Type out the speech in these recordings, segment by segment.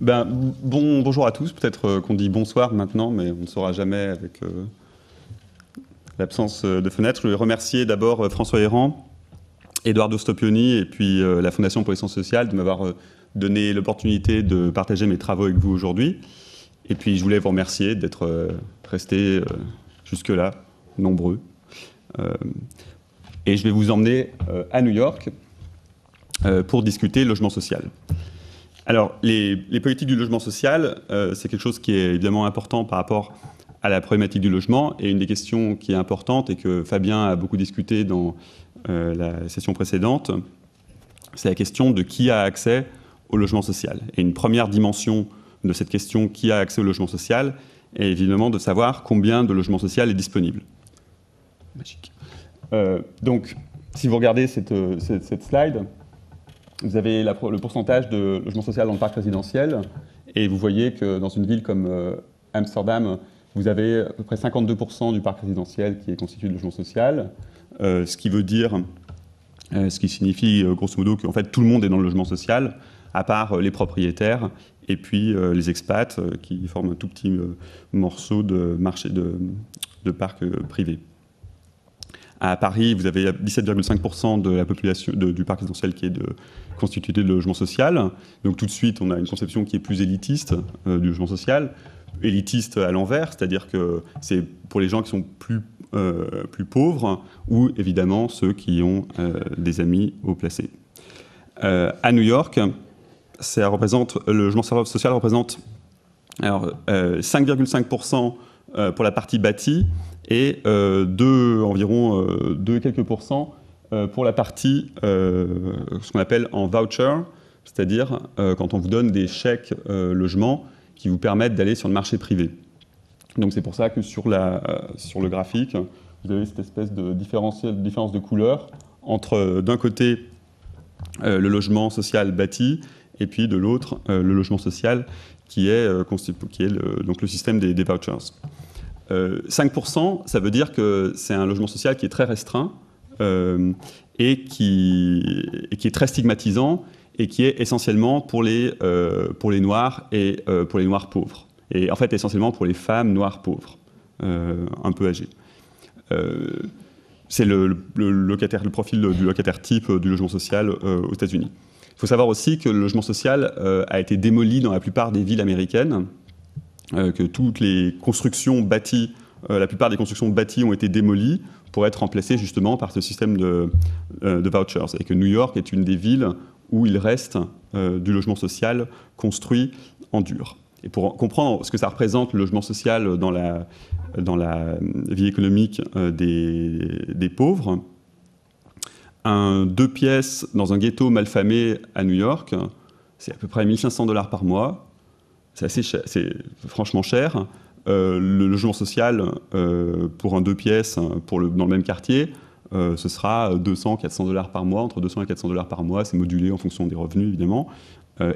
Bonjour à tous. Peut-être qu'on dit bonsoir maintenant, mais on ne saura jamais avec l'absence de fenêtre. Je voulais remercier d'abord François Héran, Eduardo Stopioni et puis la Fondation pour les sciences sociales de m'avoir donné l'opportunité de partager mes travaux avec vous aujourd'hui. Et puis je voulais vous remercier d'être restés jusque-là, nombreux. Et je vais vous emmener à New York pour discuter logement social. Alors, les politiques du logement social, c'est quelque chose qui est évidemment important par rapport à la problématique du logement. Et une des questions qui est importante et que Fabien a beaucoup discuté dans la session précédente, c'est la question de qui a accès au logement social. Et une première dimension de cette question qui a accès au logement social est évidemment de savoir combien de logement social est disponible. Magique. Donc, si vous regardez cette slide, vous avez le pourcentage de logement social dans le parc résidentiel et vous voyez que dans une ville comme Amsterdam, vous avez à peu près 52% du parc résidentiel qui est constitué de logement social, ce qui signifie grosso modo qu'en fait tout le monde est dans le logement social, à part les propriétaires et puis les expats qui forment un tout petit morceau de marché de parc privé. À Paris, vous avez 17,5% de la population du parc résidentiel qui est constitué de logement social. Donc tout de suite, on a une conception qui est plus élitiste du logement social. Élitiste à l'envers, c'est-à-dire que c'est pour les gens qui sont plus pauvres ou évidemment ceux qui ont des amis haut placés. À New York, le logement social représente 5,5% pour la partie bâtie et environ 2 quelques pourcents pour la partie, ce qu'on appelle en voucher, c'est-à-dire quand on vous donne des chèques logements qui vous permettent d'aller sur le marché privé. Donc c'est pour ça que sur le graphique, vous avez cette espèce de différence de couleur entre d'un côté le logement social bâti et puis de l'autre le logement social qui est donc le système des vouchers. 5%, ça veut dire que c'est un logement social qui est très restreint et qui est très stigmatisant et qui est essentiellement pour les Noirs et pour les Noirs pauvres. Et en fait, essentiellement pour les femmes noires pauvres, un peu âgées. C'est le profil du locataire type du logement social aux États-Unis. Il faut savoir aussi que le logement social a été démoli dans la plupart des villes américaines, que toutes les constructions bâties, la plupart des constructions bâties ont été démolies pour être remplacées justement par ce système de vouchers. Et que New York est une des villes où il reste du logement social construit en dur. Et pour comprendre ce que ça représente le logement social dans la vie économique des pauvres, un 2 pièces dans un ghetto malfamé à New York, c'est à peu près $1 500 par mois. C'est assez cher, c'est franchement cher. Le logement social pour un 2 pièces dans le même quartier, ce sera $200-400 par mois, entre $200 et $400 par mois. C'est modulé en fonction des revenus, évidemment.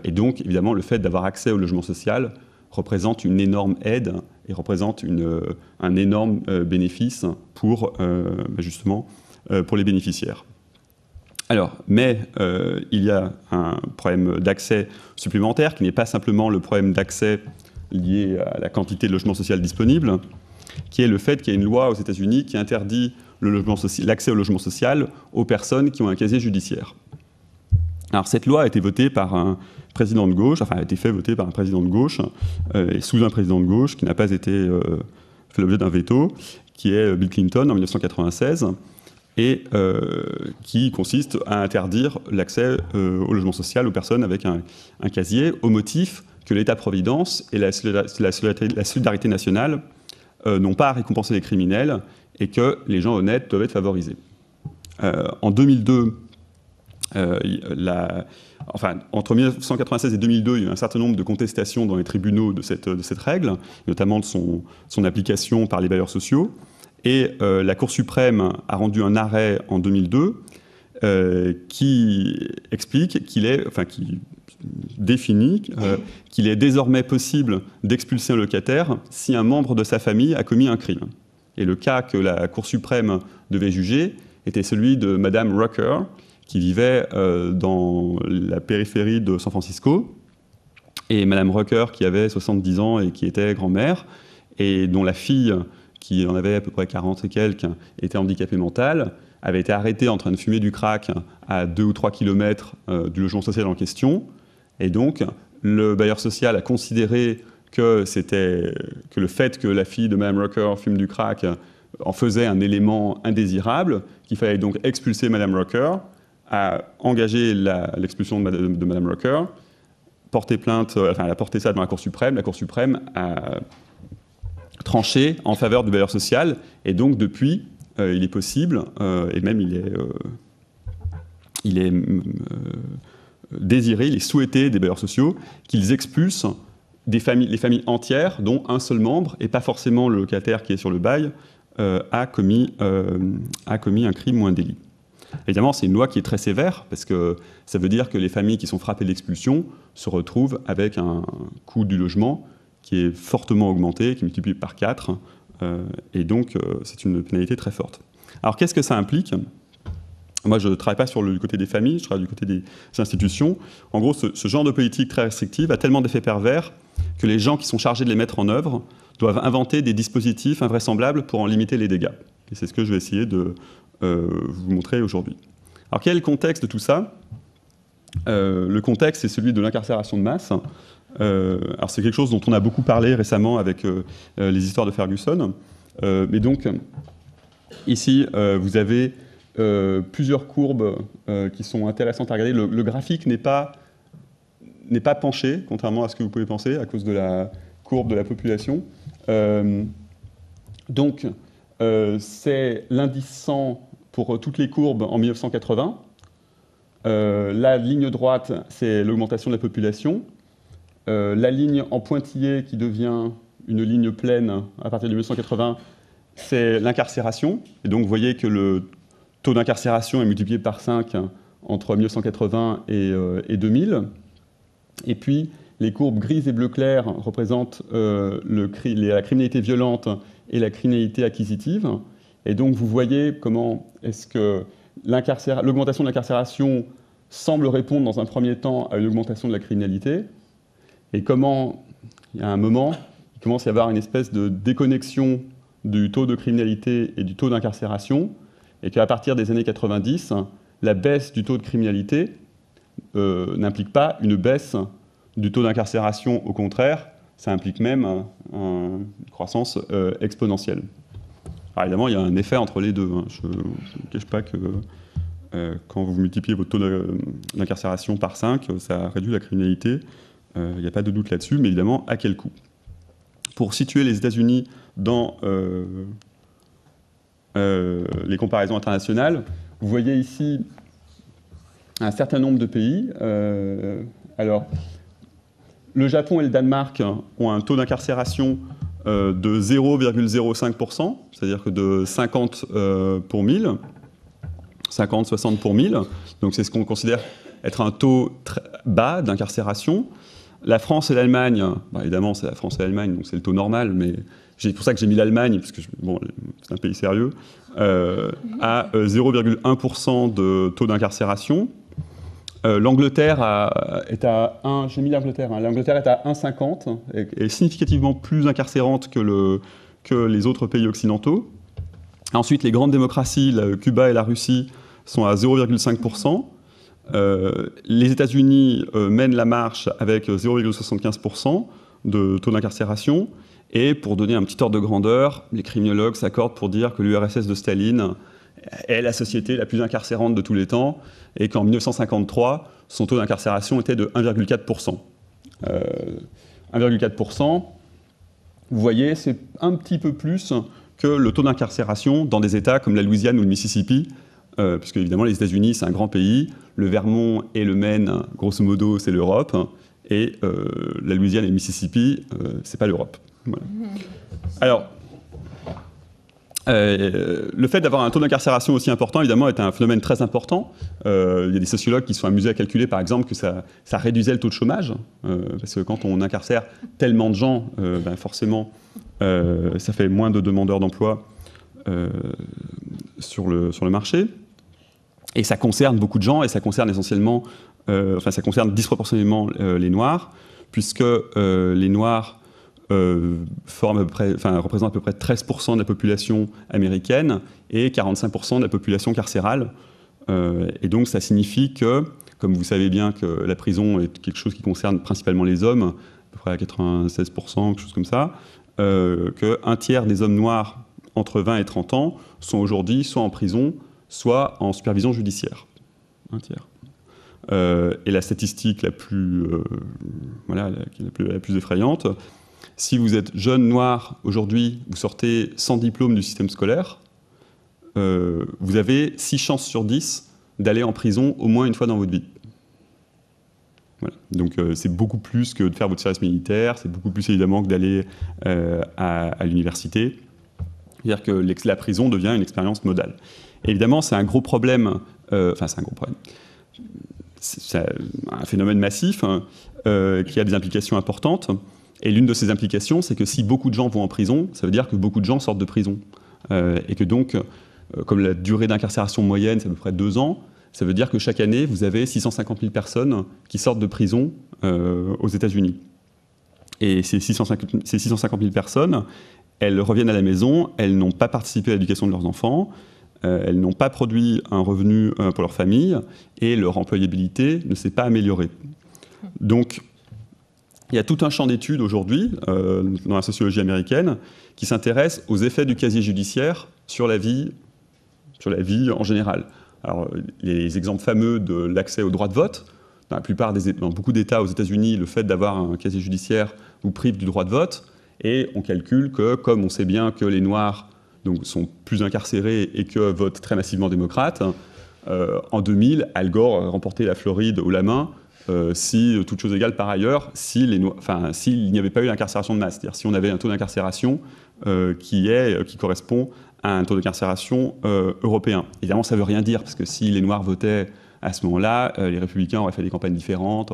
Et donc, évidemment, le fait d'avoir accès au logement social représente une énorme aide et représente un énorme bénéfice pour, justement, pour les bénéficiaires. Alors, mais il y a un problème d'accès supplémentaire qui n'est pas simplement le problème d'accès lié à la quantité de logements sociaux disponibles, qui est le fait qu'il y a une loi aux États-Unis qui interdit l'accès au logement social aux personnes qui ont un casier judiciaire. Alors, cette loi a été votée par un président de gauche, enfin, a été fait voter par un président de gauche, et sous un président de gauche qui n'a pas été fait l'objet d'un veto, qui est Bill Clinton en 1996, et qui consiste à interdire l'accès au logement social aux personnes avec un casier, au motif que l'État-providence et la solidarité nationale n'ont pas à récompenser les criminels et que les gens honnêtes doivent être favorisés. En 2002, entre 1996 et 2002, il y a eu un certain nombre de contestations dans les tribunaux de cette règle, notamment de son application par les bailleurs sociaux. Et la Cour suprême a rendu un arrêt en 2002 qui explique qui définit qu'il est désormais possible d'expulser un locataire si un membre de sa famille a commis un crime. Et le cas que la Cour suprême devait juger était celui de Madame Rucker, qui vivait dans la périphérie de San Francisco et Madame Rucker, qui avait 70 ans et qui était grand-mère, et dont la fille, qui en avait à peu près 40 et quelques, était handicapée mentale, avait été arrêtée en train de fumer du crack à 2 ou 3 kilomètres du logement social en question. Et donc, le bailleur social a considéré que le fait que la fille de Madame Rucker fume du crack en faisait un élément indésirable, qu'il fallait donc expulser Madame Rucker, a engagé l'expulsion de Madame Rucker, porté plainte, elle a porté ça devant la Cour suprême. La Cour suprême a tranché en faveur du bailleur social, et donc depuis, il est possible, et même il est désiré, il est souhaité des bailleurs sociaux qu'ils expulsent les familles entières dont un seul membre, et pas forcément le locataire qui est sur le bail, a commis un crime ou un délit. Évidemment, c'est une loi qui est très sévère, parce que ça veut dire que les familles qui sont frappées d'expulsion se retrouvent avec un coût du logement qui est fortement augmenté, qui multiplie par 4, et donc c'est une pénalité très forte. Alors qu'est-ce que ça implique ? Moi, je ne travaille pas du côté des familles, je travaille du côté des institutions. En gros, ce genre de politique très restrictive a tellement d'effets pervers que les gens qui sont chargés de les mettre en œuvre doivent inventer des dispositifs invraisemblables pour en limiter les dégâts. Et c'est ce que je vais essayer de vous montrer aujourd'hui. Alors, quel est le contexte de tout ça ? Le contexte, c'est celui de l'incarcération de masse. Alors, c'est quelque chose dont on a beaucoup parlé récemment avec les histoires de Ferguson. Mais donc, ici, vous avez plusieurs courbes qui sont intéressantes à regarder. Le graphique n'est pas penché, contrairement à ce que vous pouvez penser, à cause de la courbe de la population. Donc, c'est l'indice 100 pour toutes les courbes en 1980. La ligne droite, c'est l'augmentation de la population. La ligne en pointillé qui devient une ligne pleine à partir de 1980, c'est l'incarcération. Et donc, vous voyez que le taux d'incarcération est multiplié par 5 entre 1980 et 2000. Et puis, les courbes grises et bleu clair représentent la criminalité violente et la criminalité acquisitive. Et donc, vous voyez comment est-ce que l'augmentation de l'incarcération semble répondre dans un premier temps à une augmentation de la criminalité, et comment, il y a un moment, il commence à y avoir une espèce de déconnexion du taux de criminalité et du taux d'incarcération, et qu'à partir des années 90, la baisse du taux de criminalité n'implique pas une baisse du taux d'incarcération. Au contraire, ça implique même une croissance exponentielle. Alors évidemment, il y a un effet entre les deux. Je ne cache pas que quand vous multipliez votre taux d'incarcération par 5, ça réduit la criminalité. Il n'y a pas de doute là-dessus, mais évidemment, à quel coût ? Pour situer les États-Unis dans les comparaisons internationales, vous voyez ici un certain nombre de pays. Alors, le Japon et le Danemark ont un taux d'incarcération de 0,05%, c'est-à-dire que de 50 pour 1000, 50-60 pour 1000. Donc c'est ce qu'on considère être un taux très bas d'incarcération. La France et l'Allemagne, évidemment c'est la France et l'Allemagne, donc c'est le taux normal, mais c'est pour ça que j'ai mis l'Allemagne, parce que c'est un pays sérieux, à 0,1% de taux d'incarcération. L'Angleterre est à 1, j'ai mis l'Angleterre, l'Angleterre est à 1,50 et est significativement plus incarcérante que les autres pays occidentaux. Ensuite, les grandes démocraties, Cuba et la Russie, sont à 0,5%. Les États-Unis mènent la marche avec 0,75% de taux d'incarcération. Et pour donner un petit ordre de grandeur, les criminologues s'accordent pour dire que l'URSS de Staline est la société la plus incarcérante de tous les temps, et qu'en 1953, son taux d'incarcération était de 1,4%. 1,4%, vous voyez, c'est un petit peu plus que le taux d'incarcération dans des États comme la Louisiane ou le Mississippi, puisque évidemment les États-Unis, c'est un grand pays, le Vermont et le Maine, grosso modo, c'est l'Europe, et la Louisiane et le Mississippi, c'est pas l'Europe. Voilà. Alors, le fait d'avoir un taux d'incarcération aussi important, évidemment, est un phénomène très important. Il y a des sociologues qui se sont amusés à calculer, par exemple, que ça réduisait le taux de chômage, parce que quand on incarcère tellement de gens, forcément, ça fait moins de demandeurs d'emploi sur le marché. Et ça concerne beaucoup de gens, et ça concerne essentiellement, ça concerne disproportionnellement les Noirs, puisque les Noirs représentent à peu près 13% de la population américaine et 45% de la population carcérale. Et donc ça signifie que, comme vous savez bien que la prison est quelque chose qui concerne principalement les hommes, à peu près à 96%, quelque chose comme ça, qu'un tiers des hommes noirs entre 20 et 30 ans sont aujourd'hui soit en prison, soit en supervision judiciaire. Un tiers. Et la statistique la plus effrayante, si vous êtes jeune noir aujourd'hui, vous sortez sans diplôme du système scolaire, vous avez 6 chances sur 10 d'aller en prison au moins une fois dans votre vie. Voilà. Donc c'est beaucoup plus que de faire votre service militaire, c'est beaucoup plus évidemment que d'aller à l'université. C'est-à-dire que la prison devient une expérience modale. Et évidemment, c'est un gros problème, c'est un phénomène massif qui a des implications importantes. Et l'une de ces implications, c'est que si beaucoup de gens vont en prison, ça veut dire que beaucoup de gens sortent de prison. Et que donc, comme la durée d'incarcération moyenne, c'est à peu près 2 ans, ça veut dire que chaque année, vous avez 650 000 personnes qui sortent de prison aux États-Unis. Et ces 650 000 personnes, elles reviennent à la maison, elles n'ont pas participé à l'éducation de leurs enfants, elles n'ont pas produit un revenu pour leur famille, et leur employabilité ne s'est pas améliorée. Donc, il y a tout un champ d'études aujourd'hui, dans la sociologie américaine, qui s'intéresse aux effets du casier judiciaire sur la vie en général. Alors, les exemples fameux de l'accès au droit de vote, dans beaucoup d'États aux États-Unis, le fait d'avoir un casier judiciaire vous prive du droit de vote, et on calcule que, comme on sait bien que les Noirs sont plus incarcérés et que votent très massivement démocrates, en 2000, Al Gore remportait la Floride haut la main, si, toute chose égale par ailleurs, s'il n'y avait pas eu d'incarcération de masse. C'est-à-dire si on avait un taux d'incarcération qui correspond à un taux d'incarcération européen. Évidemment, ça ne veut rien dire, parce que si les Noirs votaient à ce moment-là, les Républicains auraient fait des campagnes différentes,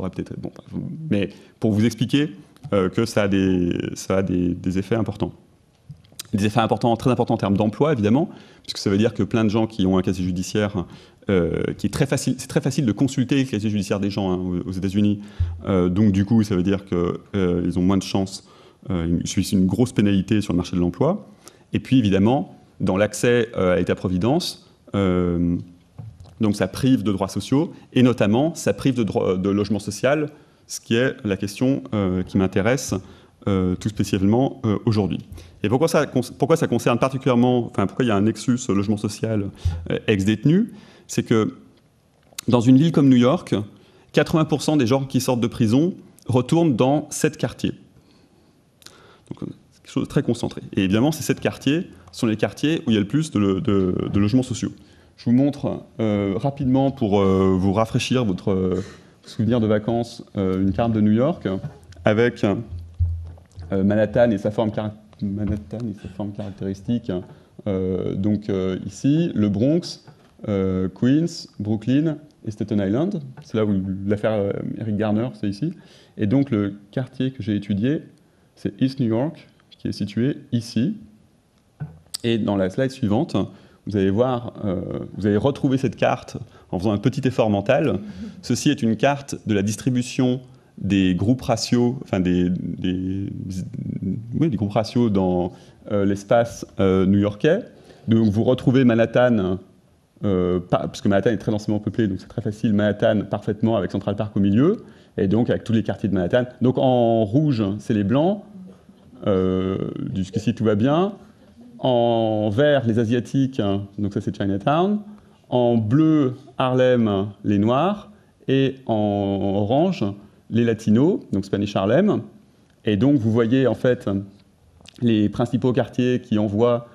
mais pour vous expliquer que ça a des effets importants. Des effets importants, très importants en termes d'emploi, évidemment, puisque ça veut dire que plein de gens qui ont un casier judiciaire qui est très facile, c'est très facile de consulter le casier judiciaire des gens aux États-Unis. Donc du coup, ça veut dire qu'ils ont moins de chances, ils subissent une grosse pénalité sur le marché de l'emploi. Et puis évidemment, dans l'accès à l'État-providence, donc ça prive de droits sociaux, et notamment ça prive de logement social, ce qui est la question qui m'intéresse tout spécialement aujourd'hui. Et pourquoi ça concerne particulièrement, pourquoi il y a un nexus logement social ex-détenu, c'est que dans une ville comme New York, 80% des gens qui sortent de prison retournent dans 7 quartiers. Donc c'est quelque chose de très concentré. Et évidemment, ces 7 quartiers sont les quartiers où il y a le plus de logements sociaux. Je vous montre rapidement, pour vous rafraîchir votre souvenir de vacances, une carte de New York avec Manhattan et sa forme caractéristique. Donc ici, le Bronx, Queens, Brooklyn et Staten Island. C'est là où l'affaire Eric Garner, c'est ici. Et donc le quartier que j'ai étudié, c'est East New York, qui est situé ici. Et dans la slide suivante, vous allez voir, vous allez retrouver cette carte en faisant un petit effort mental. Ceci est une carte de la distribution des groupes raciaux, des groupes raciaux dans l'espace new-yorkais. Donc vous retrouvez Manhattan, puisque Manhattan est très densément peuplé, donc c'est très facile, Manhattan parfaitement avec Central Park au milieu, et donc avec tous les quartiers de Manhattan. Donc en rouge, c'est les blancs, jusqu'ici tout va bien. En vert, les Asiatiques, donc ça c'est Chinatown. En bleu, Harlem, les Noirs. Et en orange, les Latinos, donc Spanish Harlem. Et donc vous voyez en fait les principaux quartiers qui envoient,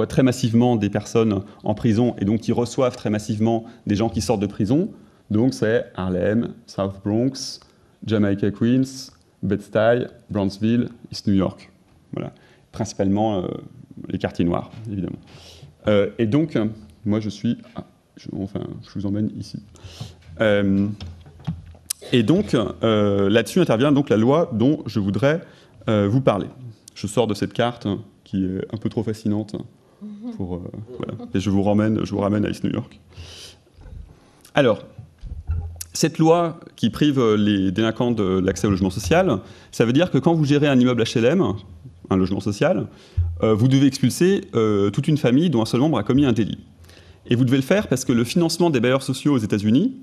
très massivement des personnes en prison et donc qui reçoivent très massivement des gens qui sortent de prison. Donc c'est Harlem, South Bronx, Jamaica Queens, Bed-Stuy, Brownsville, East New York. Voilà. Principalement les quartiers noirs, évidemment. Et donc, moi je vous emmène ici. Et donc, là-dessus intervient donc la loi dont je voudrais vous parler. Je sors de cette carte qui est un peu trop fascinante voilà. Et je vous ramène à East New York. Alors, Cette loi qui prive les délinquants de l'accès au logement social, ça veut dire que quand vous gérez un immeuble HLM, un logement social, vous devez expulser toute une famille dont un seul membre a commis un délit. Et vous devez le faire parce que le financement des bailleurs sociaux aux États-Unis,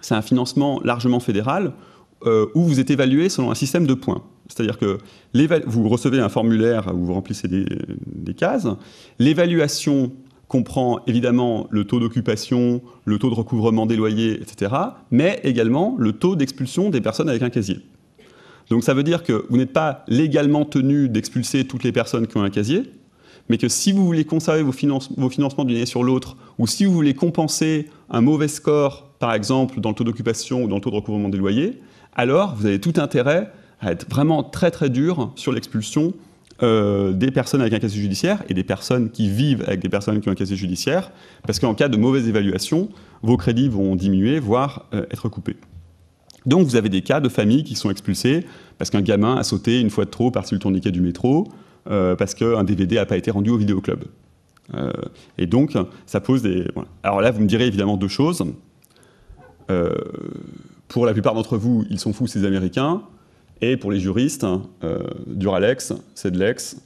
c'est un financement largement fédéral où vous êtes évalué selon un système de points. C'est-à-dire que vous recevez un formulaire où vous remplissez des cases. L'évaluation comprend évidemment le taux d'occupation, le taux de recouvrement des loyers, etc., mais également le taux d'expulsion des personnes avec un casier. Donc ça veut dire que vous n'êtes pas légalement tenu d'expulser toutes les personnes qui ont un casier, mais que si vous voulez conserver vos financements d'une année sur l'autre, ou si vous voulez compenser un mauvais score, par exemple, dans le taux d'occupation ou dans le taux de recouvrement des loyers, alors vous avez tout intérêt à être vraiment très très dur sur l'expulsion des personnes avec un casier judiciaire et des personnes qui vivent avec des personnes qui ont un casier judiciaire, parce qu'en cas de mauvaise évaluation, vos crédits vont diminuer, voire être coupés. Donc vous avez des cas de familles qui sont expulsées parce qu'un gamin a sauté une fois de trop par-dessus le tourniquet du métro, parce qu'un DVD n'a pas été rendu au vidéoclub. Et donc ça pose des... Voilà. Alors là, vous me direz évidemment deux choses. Pour la plupart d'entre vous, ils sont fous, ces Américains. Et pour les juristes, dur à l'ex, c'est de l'ex,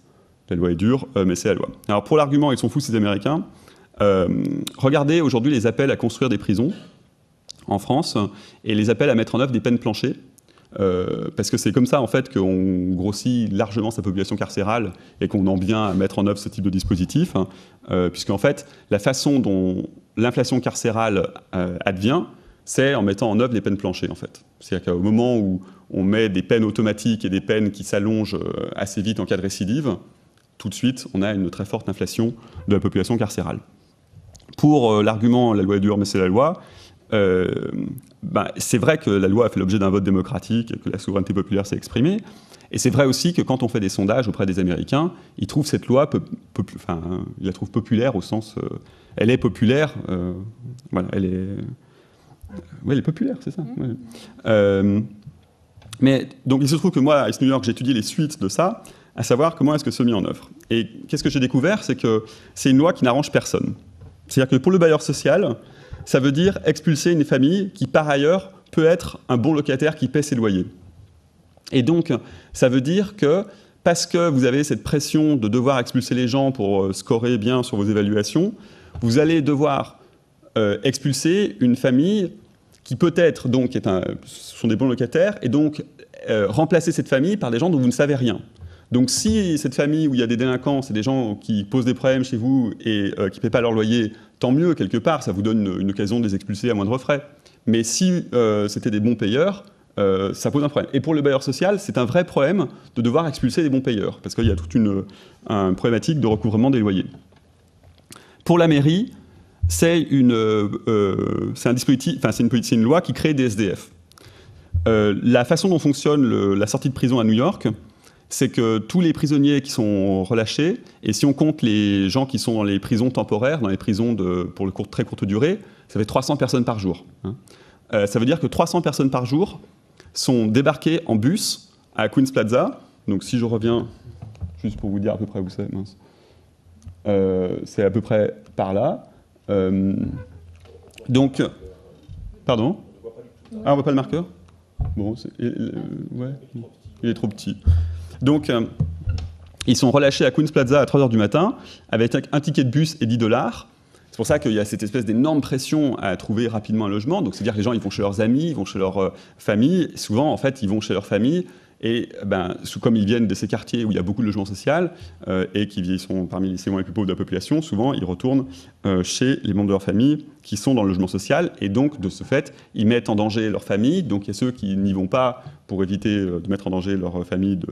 la loi est dure, mais c'est la loi. Alors pour l'argument, ils sont fous ces Américains, regardez aujourd'hui les appels à construire des prisons en France et les appels à mettre en œuvre des peines planchers, parce que c'est comme ça en fait qu'on grossit largement sa population carcérale et qu'on en vient à mettre en œuvre ce type de dispositif, puisqu'en fait la façon dont l'inflation carcérale advient, c'est en mettant en œuvre les peines planchers en fait. C'est-à-dire qu'au moment où on met des peines automatiques et des peines qui s'allongent assez vite en cas de récidive, tout de suite, on a une très forte inflation de la population carcérale. Pour l'argument « la loi est dure, mais c'est la loi », c'est vrai que la loi a fait l'objet d'un vote démocratique, que la souveraineté populaire s'est exprimée, et c'est vrai aussi que quand on fait des sondages auprès des Américains, ils trouvent cette loi, ils la trouvent populaire au sens... elle est populaire, voilà, elle est... Oui, elle est populaire, c'est ça. Ouais. Mais donc il se trouve que moi, à East New York, j'ai étudié les suites de ça, à savoir comment est-ce que c'est mis en œuvre. Et qu'est-ce que j'ai découvert, c'est que c'est une loi qui n'arrange personne. C'est-à-dire que pour le bailleur social, ça veut dire expulser une famille qui, par ailleurs, peut être un bon locataire qui paie ses loyers. Et donc, ça veut dire que parce que vous avez cette pression de devoir expulser les gens pour scorer bien sur vos évaluations, vous allez devoir expulser une famille qui peut-être donc sont des bons locataires et donc remplacer cette famille par des gens dont vous ne savez rien. Donc si cette famille où il y a des délinquants, c'est des gens qui posent des problèmes chez vous et qui ne paient pas leur loyer, tant mieux, quelque part, ça vous donne une occasion de les expulser à moindre frais. Mais si c'était des bons payeurs, ça pose un problème. Et pour le bailleur social, c'est un vrai problème de devoir expulser des bons payeurs, parce qu'il y a toute une problématique de recouvrement des loyers. Pour la mairie, c'est un dispositif, enfin c'est une loi qui crée des SDF. La façon dont fonctionne la sortie de prison à New York, c'est que tous les prisonniers qui sont relâchés, et si on compte les gens qui sont dans les prisons temporaires, dans les prisons pour très courte durée, ça fait 300 personnes par jour. Ça veut dire que 300 personnes par jour sont débarquées en bus à Queens Plaza. Donc si je reviens, juste pour vous dire à peu près où c'est, mince. C'est à peu près par là. Donc, pardon ? Ah, on voit pas le marqueur ? Bon, ouais, il est trop petit. Donc, ils sont relâchés à Queens Plaza à 3h du matin avec un ticket de bus et $10. C'est pour ça qu'il y a cette espèce d'énorme pression à trouver rapidement un logement. Donc, c'est-à-dire que les gens, ils vont chez leurs amis, ils vont chez leur famille. Et souvent, en fait, ils vont chez leur famille. Et comme ils viennent de ces quartiers où il y a beaucoup de logements sociaux et qui sont parmi les segments les plus pauvres de la population, souvent, ils retournent chez les membres de leur famille qui sont dans le logement social. Et donc, de ce fait, ils mettent en danger leur famille. Donc, il y a ceux qui n'y vont pas pour éviter de mettre en danger leur famille, de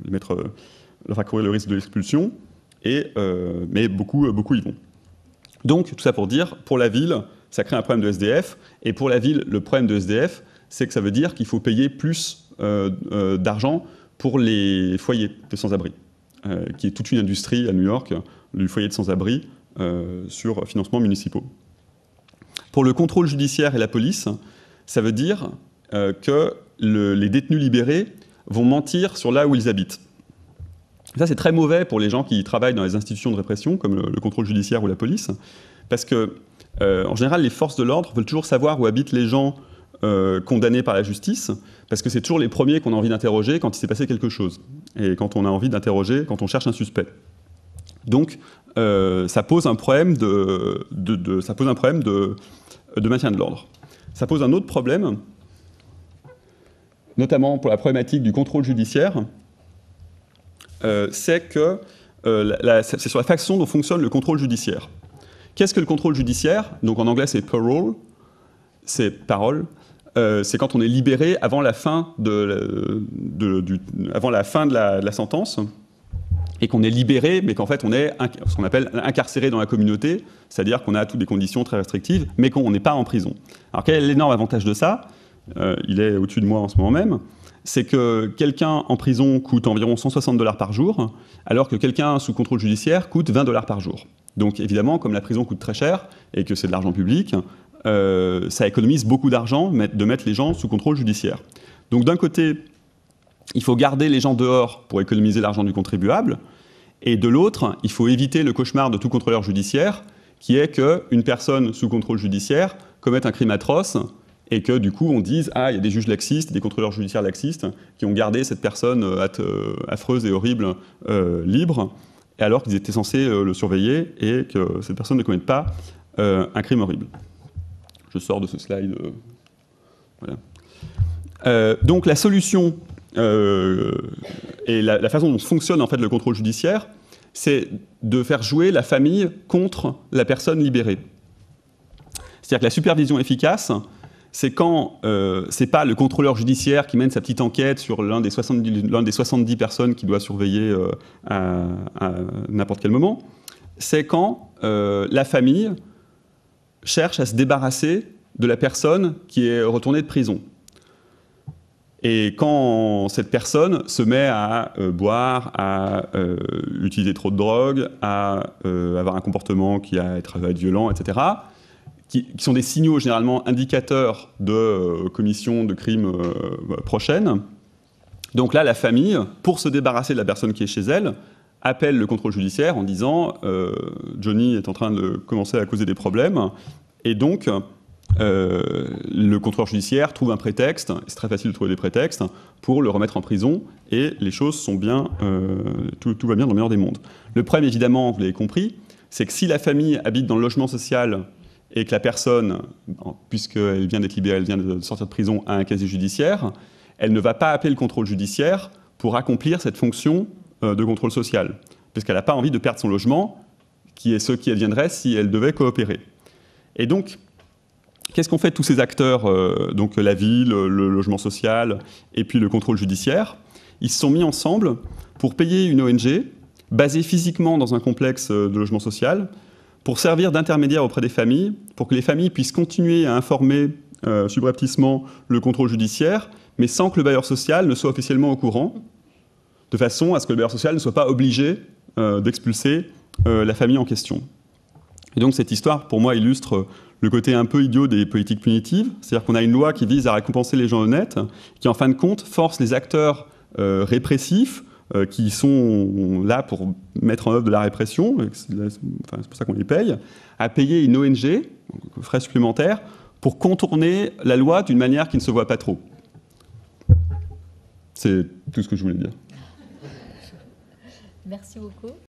leur accourir le risque de l'expulsion. Mais beaucoup y vont. Donc, tout ça pour dire, pour la ville, ça crée un problème de SDF. Et pour la ville, le problème de SDF, c'est que ça veut dire qu'il faut payer plus d'argent pour les foyers de sans-abri, qui est toute une industrie à New York, du foyer de sans-abri sur financements municipaux. Pour le contrôle judiciaire et la police, ça veut dire que les détenus libérés vont mentir sur là où ils habitent. Ça, c'est très mauvais pour les gens qui travaillent dans les institutions de répression, comme le contrôle judiciaire ou la police, parce que, en général, les forces de l'ordre veulent toujours savoir où habitent les gens condamnés par la justice, parce que c'est toujours les premiers qu'on a envie d'interroger quand il s'est passé quelque chose, et quand on a envie d'interroger, quand on cherche un suspect. Donc, ça pose un problème de maintien de l'ordre. Ça pose un autre problème, notamment pour la problématique du contrôle judiciaire, c'est que c'est sur la façon dont fonctionne le contrôle judiciaire. Qu'est-ce que le contrôle judiciaire? Donc en anglais, c'est parole, c'est parole. C'est quand on est libéré avant la fin de la sentence, et qu'on est libéré, mais qu'en fait on est ce qu'on appelle incarcéré dans la communauté, c'est-à-dire qu'on a toutes des conditions très restrictives, mais qu'on n'est pas en prison. Alors quel est l'énorme avantage de ça? Il est au-dessus de moi en ce moment même. C'est que quelqu'un en prison coûte environ $160 par jour, alors que quelqu'un sous contrôle judiciaire coûte $20 par jour. Donc évidemment, comme la prison coûte très cher, et que c'est de l'argent public, ça économise beaucoup d'argent de mettre les gens sous contrôle judiciaire. Donc d'un côté, il faut garder les gens dehors pour économiser l'argent du contribuable, et de l'autre, il faut éviter le cauchemar de tout contrôleur judiciaire, qui est qu'une personne sous contrôle judiciaire commette un crime atroce, et que du coup on dise « Ah, il y a des juges laxistes, des contrôleurs judiciaires laxistes qui ont gardé cette personne affreuse et horrible libre, alors qu'ils étaient censés le surveiller, et que cette personne ne commette pas un crime horrible. » Je sors de ce slide. Voilà. Donc la solution et la façon dont fonctionne en fait le contrôle judiciaire, c'est de faire jouer la famille contre la personne libérée. C'est-à-dire que la supervision efficace, c'est quand c'est pas le contrôleur judiciaire qui mène sa petite enquête sur l'un des 70 personnes qu'il doit surveiller à n'importe quel moment, c'est quand la famille cherche à se débarrasser de la personne qui est retournée de prison. Et quand cette personne se met à boire, à utiliser trop de drogue, à avoir un comportement qui va être violent, etc., qui sont des signaux généralement indicateurs de commission de crimes prochaines. Donc là, la famille, pour se débarrasser de la personne qui est chez elle, appelle le contrôle judiciaire en disant Johnny est en train de commencer à causer des problèmes, et donc le contrôleur judiciaire trouve un prétexte, c'est très facile de trouver des prétextes, pour le remettre en prison, et les choses sont bien, tout va bien dans le meilleur des mondes. Le problème, évidemment, vous l'avez compris, c'est que si la famille habite dans le logement social et que la personne, puisqu'elle vient d'être libérée, elle vient de sortir de prison, a un casier judiciaire, elle ne va pas appeler le contrôle judiciaire pour accomplir cette fonction de contrôle social, puisqu'elle n'a pas envie de perdre son logement, qui est ce qui adviendrait si elle devait coopérer. Et donc, qu'est-ce qu'on fait de tous ces acteurs, donc la ville, le logement social et puis le contrôle judiciaire? Ils se sont mis ensemble pour payer une ONG basée physiquement dans un complexe de logement social pour servir d'intermédiaire auprès des familles, pour que les familles puissent continuer à informer subrepticement le contrôle judiciaire, mais sans que le bailleur social ne soit officiellement au courant, de façon à ce que le bailleur social ne soit pas obligé d'expulser la famille en question. Et donc cette histoire, pour moi, illustre le côté un peu idiot des politiques punitives, c'est-à-dire qu'on a une loi qui vise à récompenser les gens honnêtes, qui en fin de compte force les acteurs répressifs, qui sont là pour mettre en œuvre de la répression, c'est pour ça qu'on les paye, à payer une ONG, donc frais supplémentaires, pour contourner la loi d'une manière qui ne se voit pas trop. C'est tout ce que je voulais dire. Merci beaucoup.